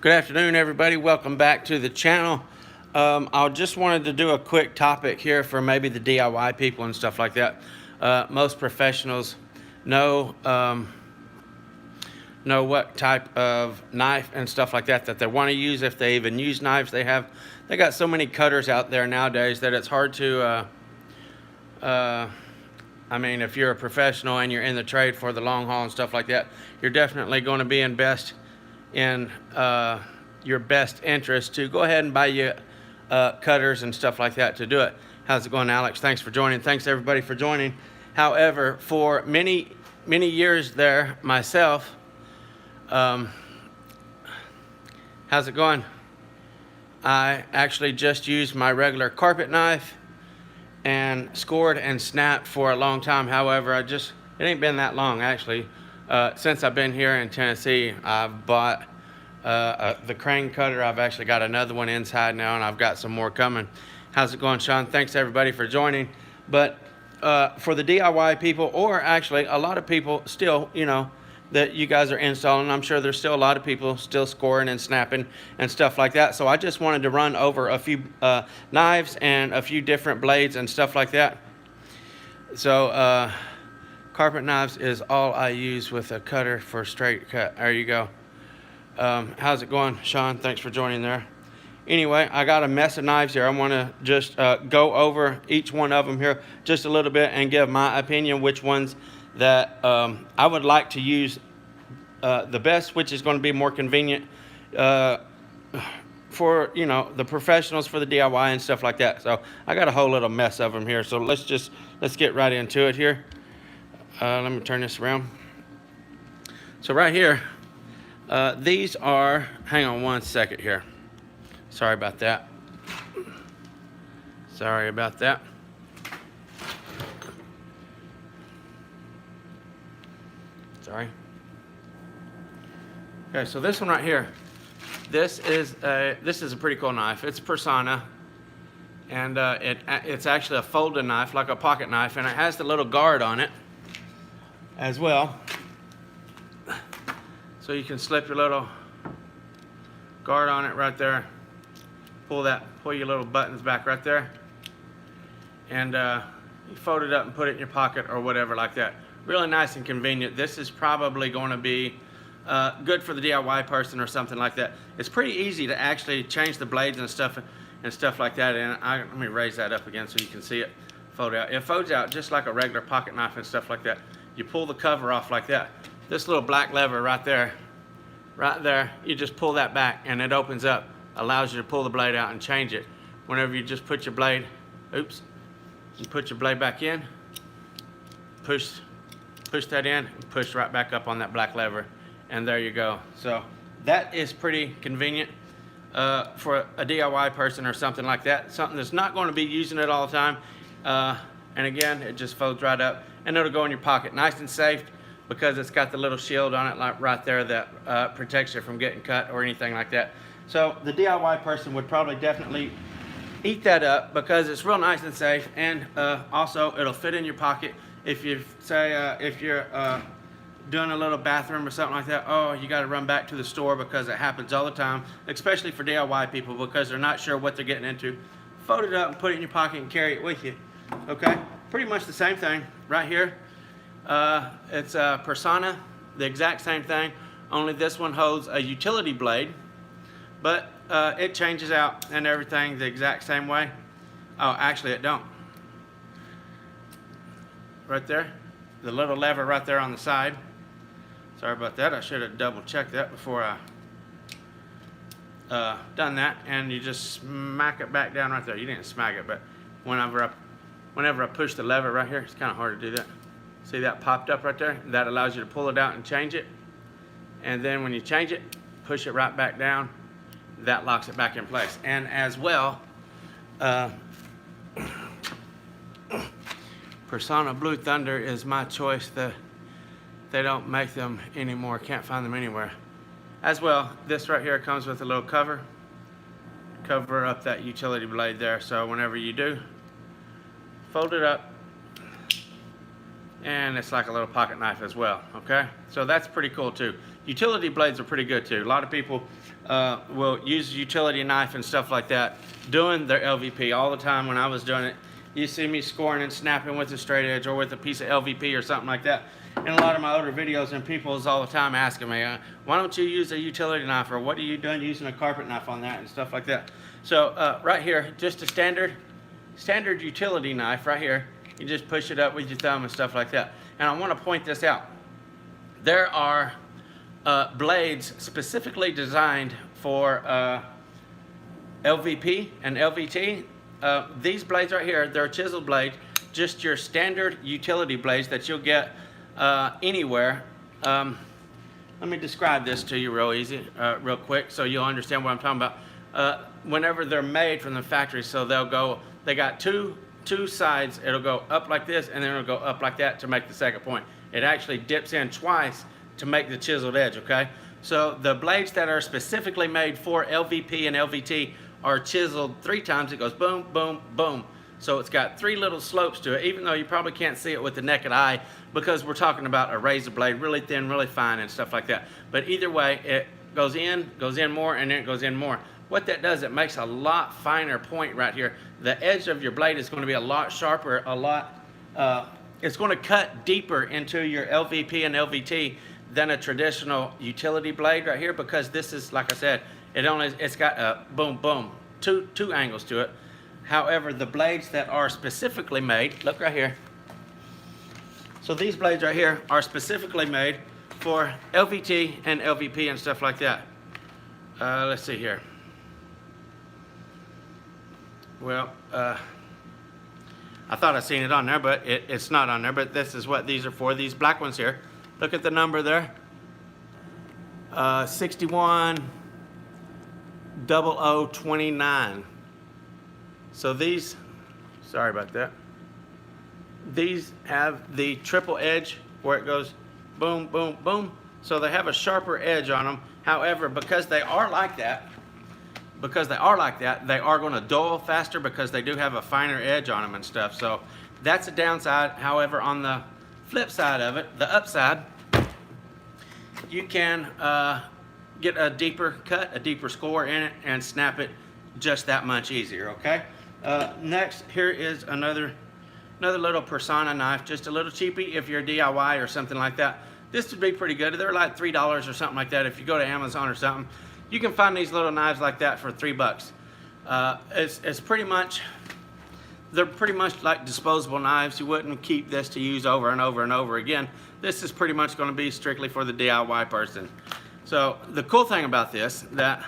Good afternoon, everybody. Welcome back to the channel. I just wanted to do a quick topic here for maybe the DIY people and stuff like that. Most professionals know what type of knife and stuff like that they want to use, if they even use knives. They got so many cutters out there nowadays that it's hard to I mean, if you're a professional and you're in the trade for the long haul and stuff like that, you're definitely going to be in your best interest to go ahead and buy you cutters and stuff like that to do it. How's it going, Alex? Thanks for joining. Thanks everybody for joining. However, for many years there myself, how's it going? I actually just used my regular carpet knife and scored and snapped for a long time. However, it ain't been that long actually. Since I've been here in Tennessee, I've bought the crane cutter. I've actually got another one inside now, and I've got some more coming. How's it going, Sean? Thanks everybody for joining. But for the DIY people, or actually a lot of people still, that you guys are installing, I'm sure there's still a lot of people still scoring and snapping and stuff like that. So I just wanted to run over a few knives and a few different blades and stuff like that. So carpet knives is all I use with a cutter for straight cut. There you go. How's it going, Sean? Thanks for joining there. Anyway, I got a mess of knives here. I want to just go over each one of them here just a little bit and give my opinion which ones that I would like to use the best, which is going to be more convenient for the professionals, for the DIY and stuff like that. So I got a whole little mess of them here. So let's get right into it here. Let me turn this around. So right here, these are, hang on one second here. Sorry about that. Sorry about that. Sorry. Okay, so this one right here, this is a pretty cool knife. It's Personna, and it's actually a folding knife, like a pocket knife, and it has the little guard on it as well. So you can slip your little guard on it right there. Pull your little buttons back right there, and you fold it up and put it in your pocket or whatever like that. Really nice and convenient. This is probably going to be good for the DIY person or something like that. It's pretty easy to actually change the blades and stuff like that. And let me raise that up again so you can see it fold out. It folds out just like a regular pocket knife and stuff like that. You pull the cover off like that. This little black lever right there, you just pull that back and it opens up. Allows you to pull the blade out and change it. Whenever you just put your blade, you put your blade back in, push that in, and push right back up on that black lever, and there you go. So that is pretty convenient for a DIY person or something like that. Something that's not going to be using it all the time. And again, it just folds right up, and it'll go in your pocket, nice and safe, because it's got the little shield on it, like right there, that protects you from getting cut or anything like that. So the DIY person would probably definitely eat that up because it's real nice and safe, and also it'll fit in your pocket. If you say if you're doing a little bathroom or something like that, oh, you got to run back to the store, because it happens all the time, especially for DIY people, because they're not sure what they're getting into. Fold it up and put it in your pocket and carry it with you. Okay, pretty much the same thing right here. It's a Personna, the exact same thing, only this one holds a utility blade, but it changes out and everything the exact same way. Oh, actually it don't. Right there, the little lever right there on the side. Sorry about that, I should have double checked that before I done that. And you just smack it back down right there. You didn't smack it, but whenever I push the lever right here, it's kind of hard to do that. See that popped up right there? That allows you to pull it out and change it. And then when you change it, push it right back down. That locks it back in place. And as well, Personna Blue Thunder is my choice. They don't make them anymore. Can't find them anywhere. As well, this right here comes with a little cover up that utility blade there. So whenever you do, fold it up and it's like a little pocket knife as well. Okay, so that's pretty cool too. Utility blades are pretty good too. A lot of people will use a utility knife and stuff like that doing their LVP all the time. When I was doing it, you see me scoring and snapping with a straight edge or with a piece of LVP or something like that. In a lot of my older videos, and people is all the time asking me, why don't you use a utility knife, or what are you doing using a carpet knife on that and stuff like that. So right here, just a standard utility knife right here. You just push it up with your thumb and stuff like that. And I want to point this out. There are blades specifically designed for LVP and LVT. These blades right here, they're chisel blades, just your standard utility blades that you'll get anywhere. Let me describe this to you real quick, so you'll understand what I'm talking about. Whenever they're made from the factory, so they got two sides. It'll go up like this, and then it'll go up like that to make the second point. It actually dips in twice to make the chiseled edge, okay? So the blades that are specifically made for LVP and LVT are chiseled 3 times. It goes boom, boom, boom. So it's got 3 little slopes to it, even though you probably can't see it with the naked eye because we're talking about a razor blade, really thin, really fine and stuff like that. But either way, it goes in more, and then it goes in more. What that does, it makes a lot finer point right here. The edge of your blade is going to be a lot sharper, it's going to cut deeper into your LVP and LVT than a traditional utility blade right here, because this is, like I said, it's got a boom, boom, two angles to it. However, the blades that are specifically made, look right here. So these blades right here are specifically made for LVT and LVP and stuff like that. Let's see here. Well, I thought I seen it on there, but it's not on there. But this is what these are for. These black ones here. Look at the number there. 610029. So these, sorry about that. These have the triple edge where it goes boom, boom, boom. So they have a sharper edge on them. However, because they are like that, they are going to dull faster because they do have a finer edge on them and stuff. So that's a downside. However, on the flip side of it, the upside, you can get a deeper cut, a deeper score in it, and snap it just that much easier, okay? Next, here is another little personna knife, just a little cheapy if you're DIY or something like that. This would be pretty good. They're like $3 or something like that. If you go to Amazon or something, you can find these little knives like that for $3. It's pretty much, they're pretty much like disposable knives. You wouldn't keep this to use over and over and over again. This is pretty much going to be strictly for the DIY person. So the cool thing about this, that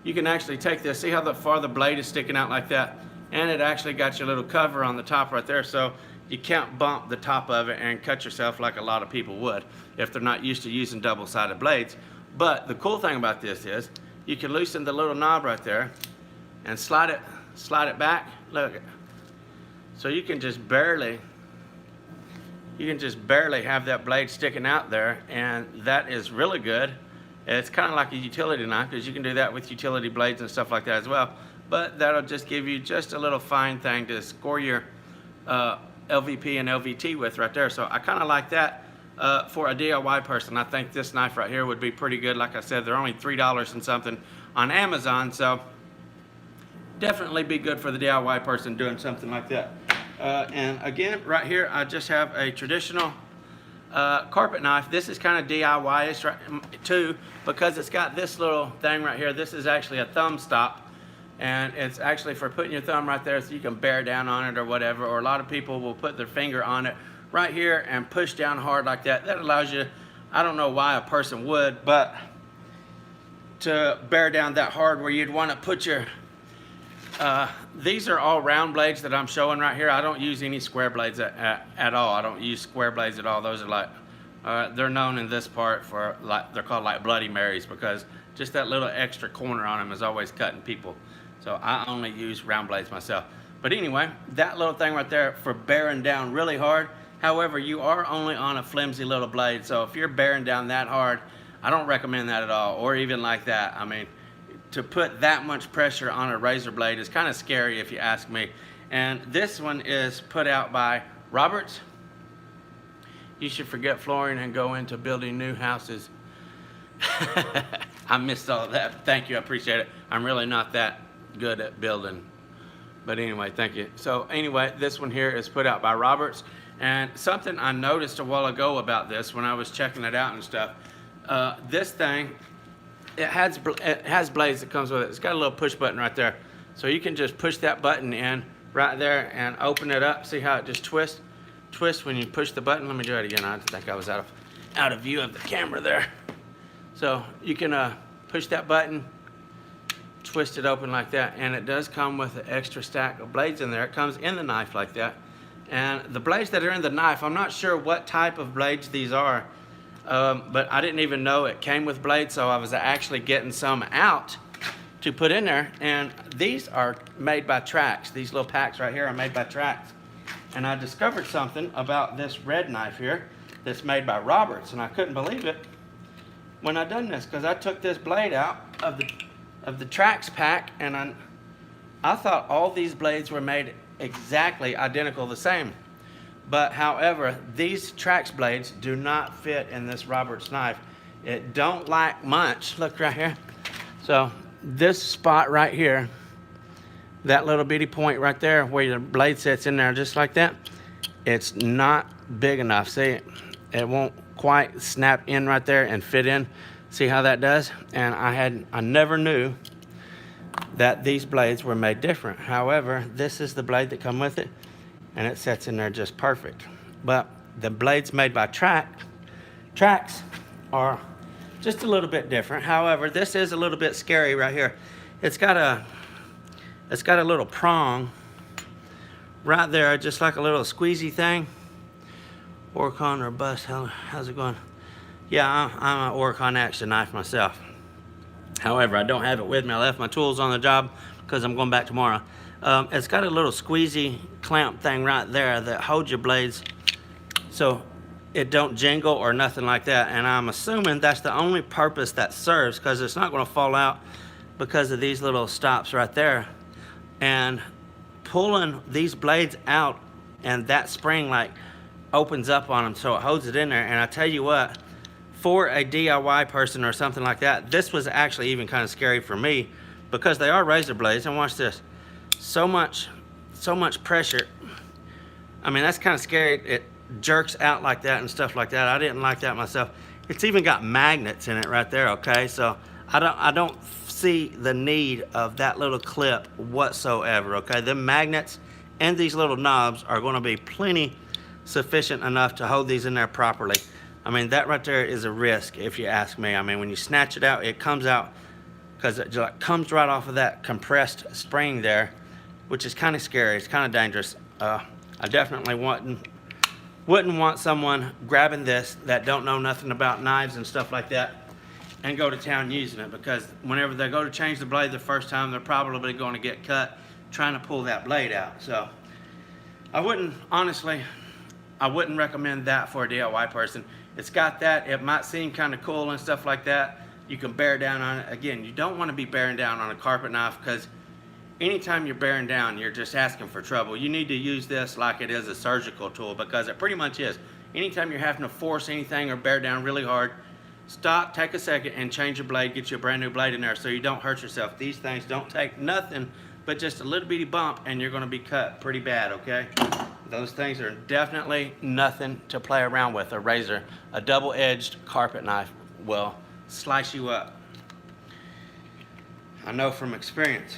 you can actually take this, see how far the blade is sticking out like that, and it actually got your little cover on the top right there, so you can't bump the top of it and cut yourself like a lot of people would if they're not used to using double-sided blades. But the cool thing about this is you can loosen the little knob right there and slide it back. Look, so you can just barely have that blade sticking out there, and that is really good. It's kind of like a utility knife, because you can do that with utility blades and stuff like that as well. But that'll just give you just a little fine thing to score your LVP and LVT with right there. So I kind of like that for a DIY person. I think this knife right here would be pretty good. Like I said, they're only $3 and something on Amazon, so definitely be good for the DIY person doing something like that. And again, right here, I just have a traditional carpet knife. This is kind of DIY-ish too, because it's got this little thing right here. This is actually a thumb stop, and it's actually for putting your thumb right there so you can bear down on it or whatever. Or a lot of people will put their finger on it right here and push down hard like that. That allows you, I don't know why a person would, but to bear down that hard where you'd want to put your these are all round blades that I'm showing right here. I don't use any square blades at all. I don't use square blades at all. Those are like, they're known in this part for, like, they're called like Bloody Marys, because just that little extra corner on them is always cutting people. So I only use round blades myself. But anyway, that little thing right there for bearing down really hard. However, you are only on a flimsy little blade. So if you're bearing down that hard, I don't recommend that at all, or even like that. I mean, to put that much pressure on a razor blade is kind of scary if you ask me. And this one is put out by Roberts. you should forget flooring and go into building new houses. I missed all of that. Thank you, I appreciate it. I'm really not that good at building. But anyway, thank you. So anyway, this one here is put out by Roberts. And something I noticed a while ago about this when I was checking it out and stuff, this thing, it has blades that comes with it. It's got a little push button right there. So you can just push that button in right there and open it up. See how it just twists when you push the button? Let me do it again. I think I was out of view of the camera there. So you can push that button, twist it open like that, and it does come with an extra stack of blades in there. It comes in the knife like that. And the blades that are in the knife, I'm not sure what type of blades these are, but I didn't even know it came with blades, so I was actually getting some out to put in there. And these are made by Trax. These little packs right here are made by Trax. And I discovered something about this red knife here that's made by Roberts, and I couldn't believe it when I done this, because I took this blade out of the Trax pack, and I thought all these blades were made exactly identical the same. But however, these Trax blades do not fit in this Roberts knife. It don't like much. Look right here. So this spot right here, that little bitty point right there where your blade sits in there just like that, it's not big enough. See, it won't quite snap in right there and fit in. See how that does? And I never knew that these blades were made different. However, this is the blade that come with it, and it sits in there just perfect. But the blades made by Trax are just a little bit different. However, this is a little bit scary right here. It's got a little prong right there, just like a little squeezy thing. Oricon or bust, how's it going? Yeah, I'm an Oricon action knife myself. However, I don't have it with me. I left my tools on the job because I'm going back tomorrow. It's got a little squeezy clamp thing right there that holds your blades so it don't jingle or nothing like that. And I'm assuming that's the only purpose that serves, because it's not going to fall out because of these little stops right there. And pulling these blades out, and that spring like opens up on them so it holds it in there. And I tell you what, for a DIY person or something like that, this was actually even kind of scary for me, because they are razor blades. And watch this, so much pressure. I mean, that's kind of scary. It jerks out like that and stuff like that. I didn't like that myself. It's even got magnets in it right there, okay? So I don't see the need of that little clip whatsoever, okay? The magnets and these little knobs are going to be plenty sufficient enough to hold these in there properly. I mean, that right there is a risk, if you ask me. I mean, when you snatch it out, it comes out because it just comes right off of that compressed spring there, which is kind of scary. It's kind of dangerous. I definitely wouldn't want someone grabbing this that don't know nothing about knives and stuff like that and go to town using it, because whenever they go to change the blade the first time, they're probably going to get cut trying to pull that blade out. So I wouldn't recommend that for a DIY person. It's got that, it might seem kind of cool and stuff like that. You can bear down on it. Again, you don't want to be bearing down on a carpet knife, because anytime you're bearing down, you're just asking for trouble. You need to use this like it is a surgical tool, because it pretty much is. Anytime you're having to force anything or bear down really hard, stop, take a second, and change your blade. Get you a brand new blade in there so you don't hurt yourself. These things don't take nothing but just a little bitty bump, and you're going to be cut pretty bad, okay? Those things are definitely nothing to play around with. A razor, a double-edged carpet knife will slice you up. I know from experience.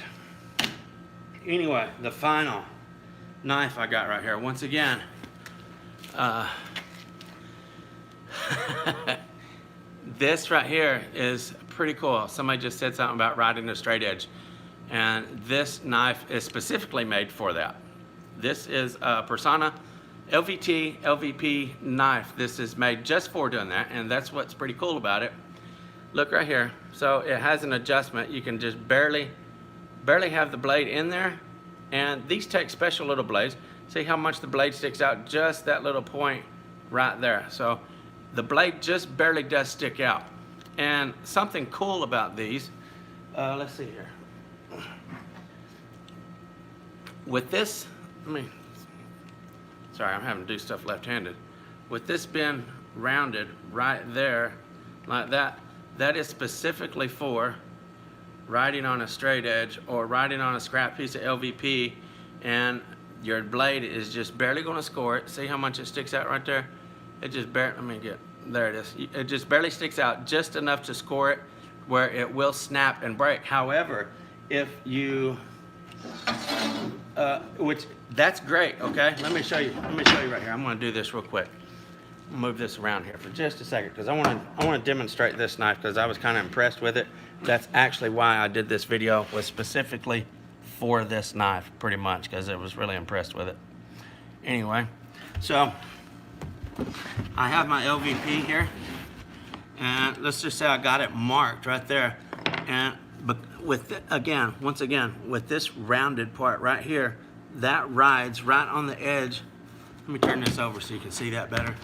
Anyway, the final knife I got right here. Once again, this right here is pretty cool. Somebody just said something about riding a straight edge, and this knife is specifically made for that. This is a Personna LVT, LVP knife. This is made just for doing that, and that's what's pretty cool about it. Look right here. So it has an adjustment. You can just barely have the blade in there, and these take special little blades. See how much the blade sticks out? Just that little point right there. So the blade just barely does stick out. And something cool about these, let's see here. With this, sorry, I'm having to do stuff left-handed. with this being rounded right there, like that, that is specifically for riding on a straight edge or riding on a scrap piece of LVP, and your blade is just barely going to score it. See how much it sticks out right there? It just barely, let me get, there it is. It just barely sticks out just enough to score it where it will snap and break. However, if you, which that's great, okay? Let me show you right here. I'm gonna do this real quick. Move this around here for just a second because I want to demonstrate this knife because I was kind of impressed with it. That's actually why I did this video, was specifically for this knife, pretty much, because I was really impressed with it. Anyway, so I have my LVP here, and let's just say I got it marked right there. And but with once again, with this rounded part right here, that rides right on the edge. Let me turn this over so you can see that better.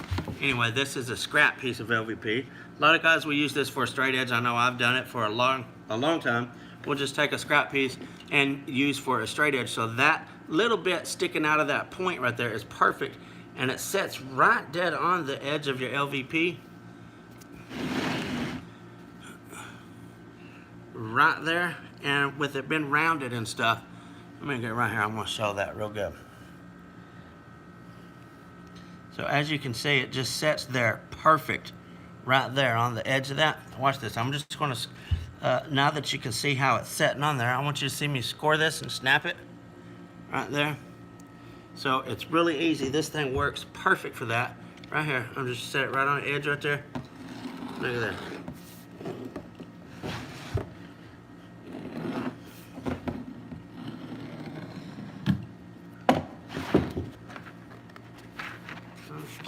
Anyway, this is a scrap piece of LVP. A lot of guys will use this for a straight edge. I know I've done it for a long time. We'll just take a scrap piece and use for a straight edge. So that little bit sticking out of that point right there is perfect, and it sets right dead on the edge of your LVP. Right there, and with it been rounded and stuff. Let me get right here, I'm gonna show that real good. So as you can see, it just sets there perfect right there on the edge of that. Watch this, I'm just gonna, now that you can see how it's setting on there, I want you to see me score this and snap it right there. So it's really easy. This thing works perfect for that. Right here, I'm just set it right on the edge right there. Look at that.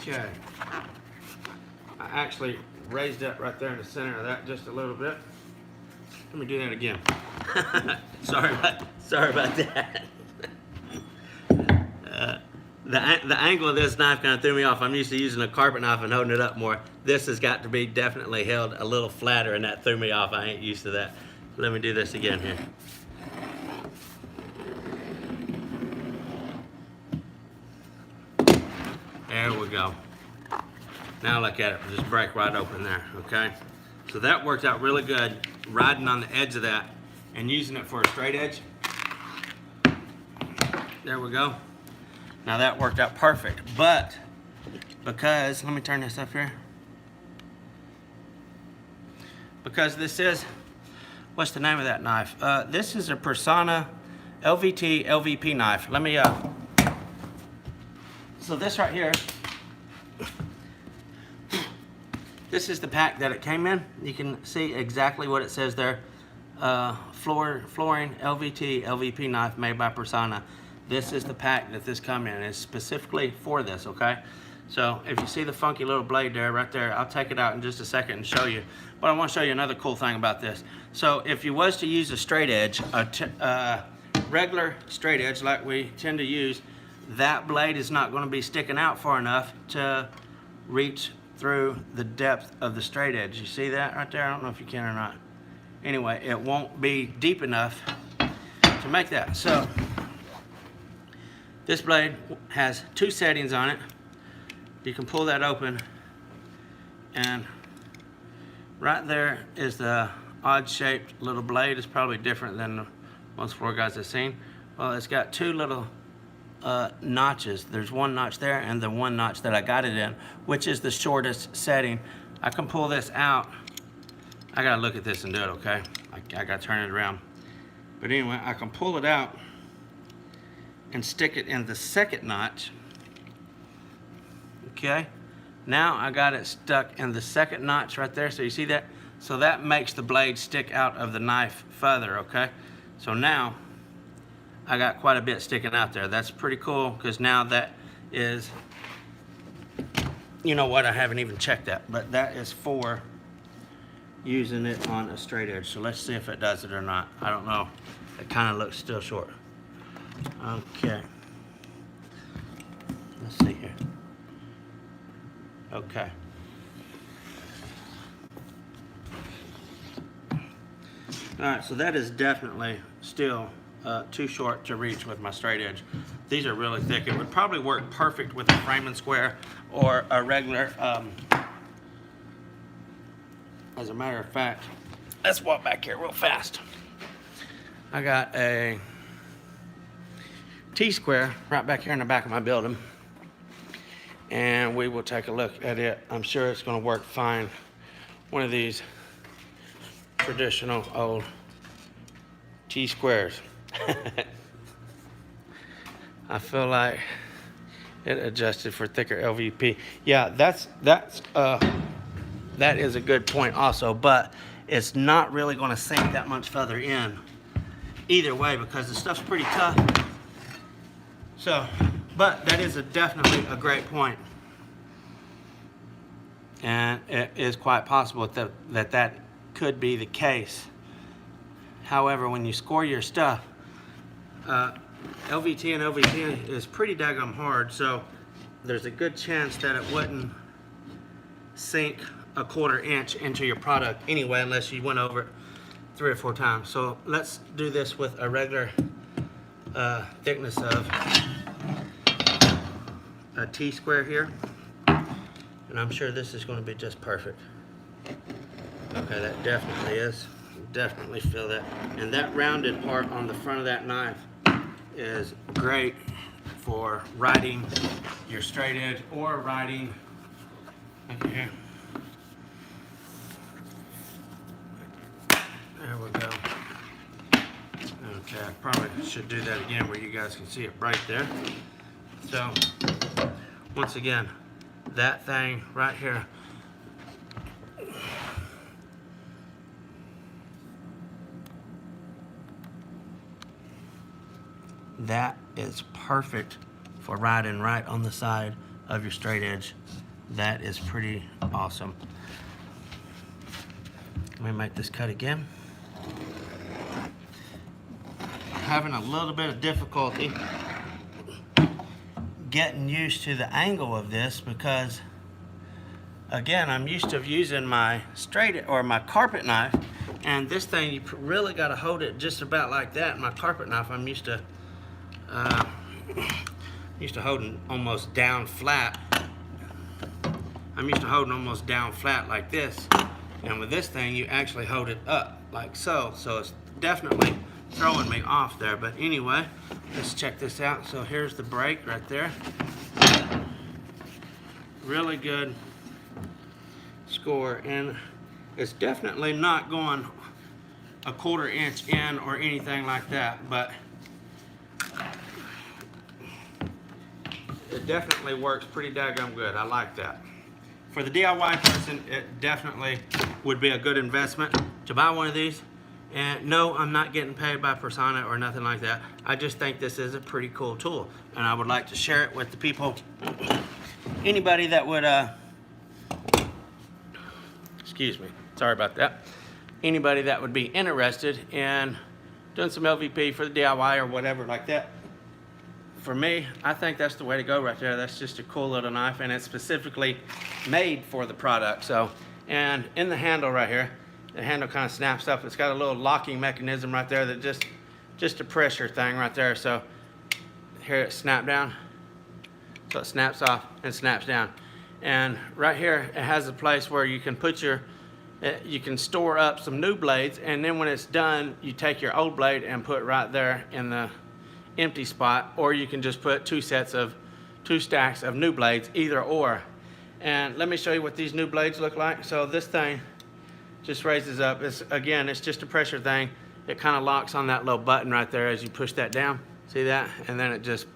Okay, I actually raised that right there in the center of that just a little bit. Let me do that again. sorry about that. The angle of this knife kind of threw me off. I'm used to using a carpet knife and holding it up more. This has got to be definitely held a little flatter, and that threw me off. I ain't used to that. Let me do this again here. There we go. Now look at it, just break right open there, okay? So that worked out really good, riding on the edge of that and using it for a straight edge. There we go. Now that worked out perfect, but because, let me turn this up here. Because this is, what's the name of that knife? This is a Personna LVT LVP knife. Let me, so this right here, this is the pack that it came in. You can see exactly what it says there. Flooring LVT LVP knife made by Personna. This is the pack that this come in. It's specifically for this, okay? So if you see the funky little blade there, right there, I'll take it out in just a second and show you. But I want to show you another cool thing about this. So if you was to use a straight edge, a regular straight edge like we tend to use, that blade is not going to be sticking out far enough to reach through the depth of the straight edge. You see that right there? I don't know if you can or not. Anyway, it won't be deep enough to make that. So this blade has two settings on it. You can pull that open, and right there is the odd shaped little blade. It's probably different than most floor guys have seen. Well, it's got two little notches. There's one notch there and the one notch that I got it in, which is the shortest setting. I can pull this out. I gotta look at this and do it, okay? I gotta turn it around. But anyway, I can pull it out and stick it in the second notch. Okay, now I got it stuck in the second notch right there. So you see that? So that makes the blade stick out of the knife further, okay? So now I got quite a bit sticking out there. That's pretty cool, because now that is, you know what, I haven't even checked that, but that is for using it on a straight edge. So let's see if it does it or not. I don't know. It kind of looks still short. Okay. Let's see here. Okay. All right, so that is definitely still too short to reach with my straight edge. These are really thick. It would probably work perfect with a frame and square or a regular, as a matter of fact, let's walk back here real fast. I got a T-square right back here in the back of my building, and we will take a look at it. I'm sure it's going to work fine. One of these traditional old T-squares. I feel like it adjusted for thicker LVP. Yeah, that is a good point also, but it's not really going to sink that much further in either way because the stuff's pretty tough. So, but that is definitely a great point. And it is quite possible that could be the case. However, when you score your stuff, LVT and LVT is pretty daggum hard, so there's a good chance that it wouldn't sink a 1/4 inch into your product anyway, unless you went over it 3 or 4 times. So let's do this with a regular thickness of a T-square here, and I'm sure this is going to be just perfect. Okay, that definitely is. Definitely feel that. And that rounded part on the front of that knife is great for writing your straight edge or writing like here. There we go. Okay, I probably should do that again where you guys can see it right there. So, once again, that thing right here. That is perfect for riding right on the side of your straight edge. That is pretty awesome. Let me make this cut again. Having a little bit of difficulty getting used to the angle of this because, again, I'm used to using my straight or my carpet knife, and this thing you really got to hold it just about like that. My carpet knife, I'm used to holding almost down flat. I'm used to holding almost down flat like this, and with this thing you actually hold it up like so. So it's definitely throwing me off there. But anyway, let's check this out. So here's the break right there. Really good score, and it's definitely not going a 1/4 inch in or anything like that, but it definitely works pretty daggum good. I like that. For the DIY person, it definitely would be a good investment to buy one of these. And no, I'm not getting paid by Personna or nothing like that. I just think this is a pretty cool tool, and I would like to share it with the people. Anybody that would, excuse me, sorry about that. Anybody that would be interested in doing some LVP for the DIY or whatever like that. For me, I think that's the way to go right there. That's just a cool little knife, and it's specifically made for the product. So, and in the handle right here, the handle kind of snaps up. It's got a little locking mechanism right there that just a pressure thing right there. So here it snaps down. So it snaps off and snaps down. And right here, it has a place where you can put you can store up some new blades, and then when it's done, you take your old blade and put right there in the empty spot, or you can just put two stacks of new blades, either or. And let me show you what these new blades look like. So this thing just raises up. Again, it's just a pressure thing. It kind of locks on that little button right there as you push that down. See that? And then it just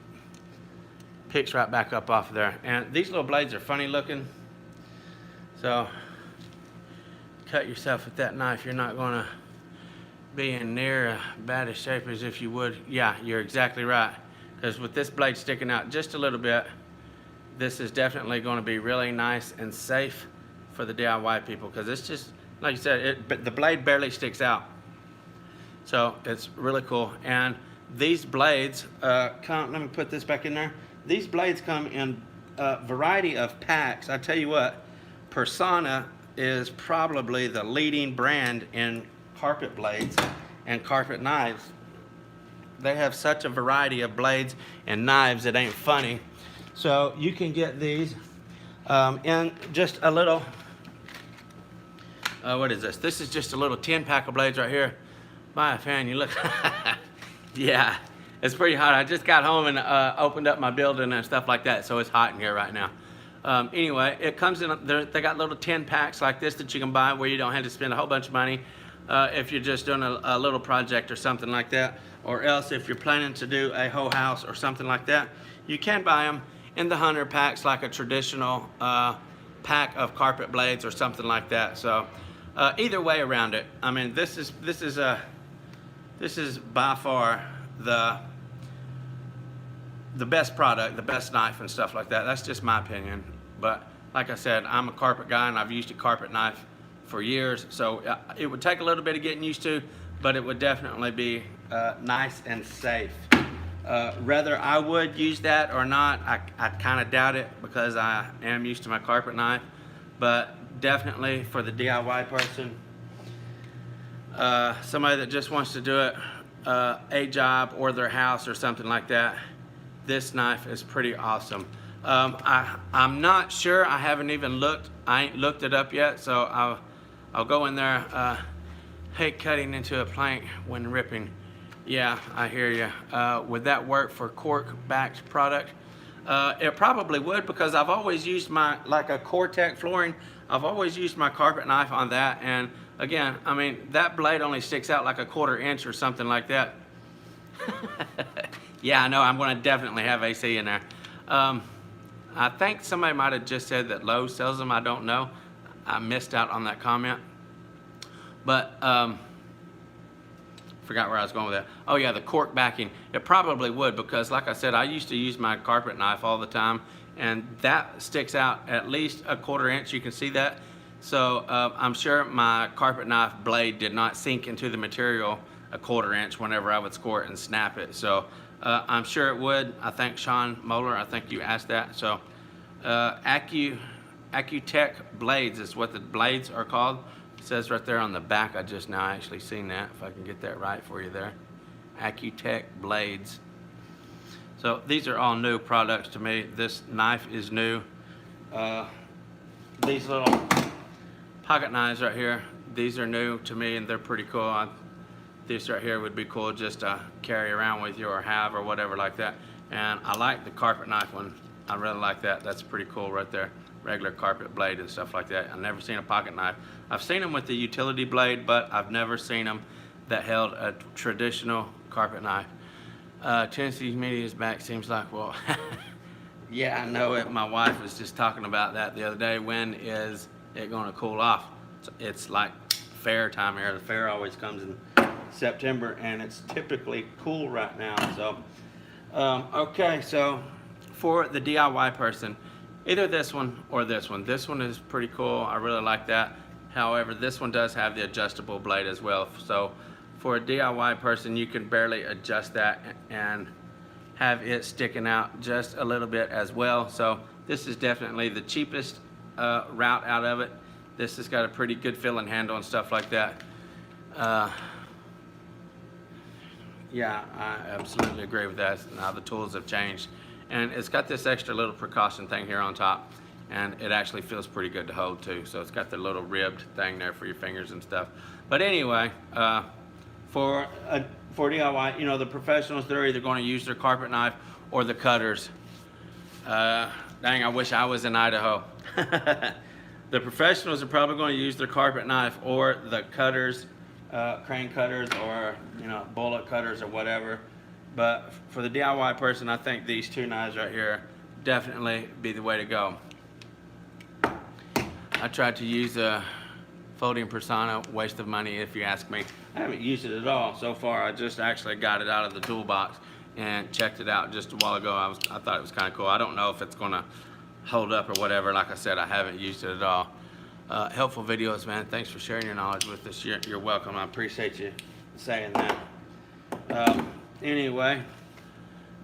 picks right back up off of there. And these little blades are funny looking. So cut yourself with that knife. You're not going to be in near as bad a shape as if you would. Yeah, you're exactly right. Because with this blade sticking out just a little bit, this is definitely going to be really nice and safe for the DIY people, because it's just, like you said, the blade barely sticks out. So it's really cool. And these blades let me put this back in there. These blades come in a variety of packs. I tell you what, Personna is probably the leading brand in carpet blades and carpet knives. they have such a variety of blades and knives, it ain't funny. So you can get these in just a little, what is this? This is just a little 10-pack of blades right here. Buy a fan, you look. Yeah, it's pretty hot. I just got home and opened up my building and stuff like that, so it's hot in here right now. Anyway, it comes in, they got little 10 packs like this that you can buy where you don't have to spend a whole bunch of money if you're just doing a little project or something like that, or else if you're planning to do a whole house or something like that, you can buy them in the 100 packs like a traditional pack of carpet blades or something like that. So either way around it, I mean, this is by far the best product, the best knife and stuff like that. That's just my opinion. But like I said, I'm a carpet guy and I've used a carpet knife for years. So it would take a little bit of getting used to, but it would definitely be nice and safe. Whether I would use that or not, I kind of doubt it because I am used to my carpet knife. But definitely for the DIY person, somebody that just wants to do it, a job or their house or something like that, this knife is pretty awesome. I'm not sure. I haven't even looked. I ain't looked it up yet, so I'll go in there. Hate cutting into a plank when ripping. Yeah, I hear you. Would that work for cork-backed product? It probably would, because I've always used like a Cortec flooring, I've always used my carpet knife on that, and again, I mean, that blade only sticks out like a 1/4 inch or something like that. Yeah, I know, I'm gonna definitely have AC in there. I think somebody might have just said that Lowe's sells them, I don't know. I missed out on that comment. But, forgot where I was going with that. Oh yeah, the cork backing. It probably would, because like I said, I used to use my carpet knife all the time, and that sticks out at least a 1/4 inch. You can see that. So I'm sure my carpet knife blade did not sink into the material a 1/4 inch whenever I would score it and snap it. So I'm sure it would. I think Sean Moeller, I think you asked that. So Accutech blades is what the blades are called. It says right there on the back. I just now actually seen that, if I can get that right for you there. Accutech blades. So these are all new products to me. This knife is new. These little pocket knives right here, these are new to me and they're pretty cool. This right here would be cool just to carry around with you or have or whatever like that. And I like the carpet knife one. I really like that. That's pretty cool right there. Regular carpet blade and stuff like that. I've never seen a pocket knife. I've seen them with the utility blade, but I've never seen them that held a traditional carpet knife. Tennessee's media is back, seems like. Well, yeah, I know it. My wife was just talking about that the other day. When is it going to cool off? It's like fair time here. The fair always comes in September, and it's typically cool right now. So, okay, so for the DIY person, either this one or this one. This one is pretty cool. I really like that. However, this one does have the adjustable blade as well. So for a DIY person, you can barely adjust that and have it sticking out just a little bit as well. So this is definitely the cheapest route out of it. This has got a pretty good feeling handle and stuff like that. Yeah, I absolutely agree with that. Now the tools have changed. And it's got this extra little precaution thing here on top, and it actually feels pretty good to hold too. So it's got the little ribbed thing there for your fingers and stuff. But anyway, for DIY, you know, the professionals, they're either going to use their carpet knife or the cutters. Dang, I wish I was in Idaho. The professionals are probably going to use their carpet knife or the cutters, crane cutters, or, you know, bullet cutters or whatever. But for the DIY person, I think these two knives right here definitely be the way to go. I tried to use a folding personna, waste of money if you ask me. I haven't used it at all so far. I just actually got it out of the toolbox and checked it out just a while ago. I thought it was kind of cool. I don't know if it's going to hold up or whatever. Like I said, I haven't used it at all. Helpful videos, man. Thanks for sharing your knowledge with us. You're welcome. I appreciate you saying that. Anyway,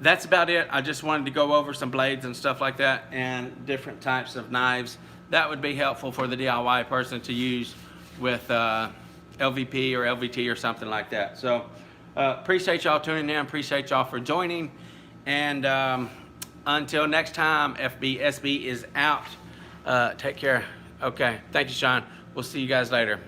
that's about it. I just wanted to go over some blades and stuff like that and different types of knives. That would be helpful for the DIY person to use with LVP or LVT or something like that. So Appreciate y'all tuning in. Appreciate y'all for joining. And until next time, FBSB is out. Take care. Okay. Thank you, Sean. We'll see you guys later.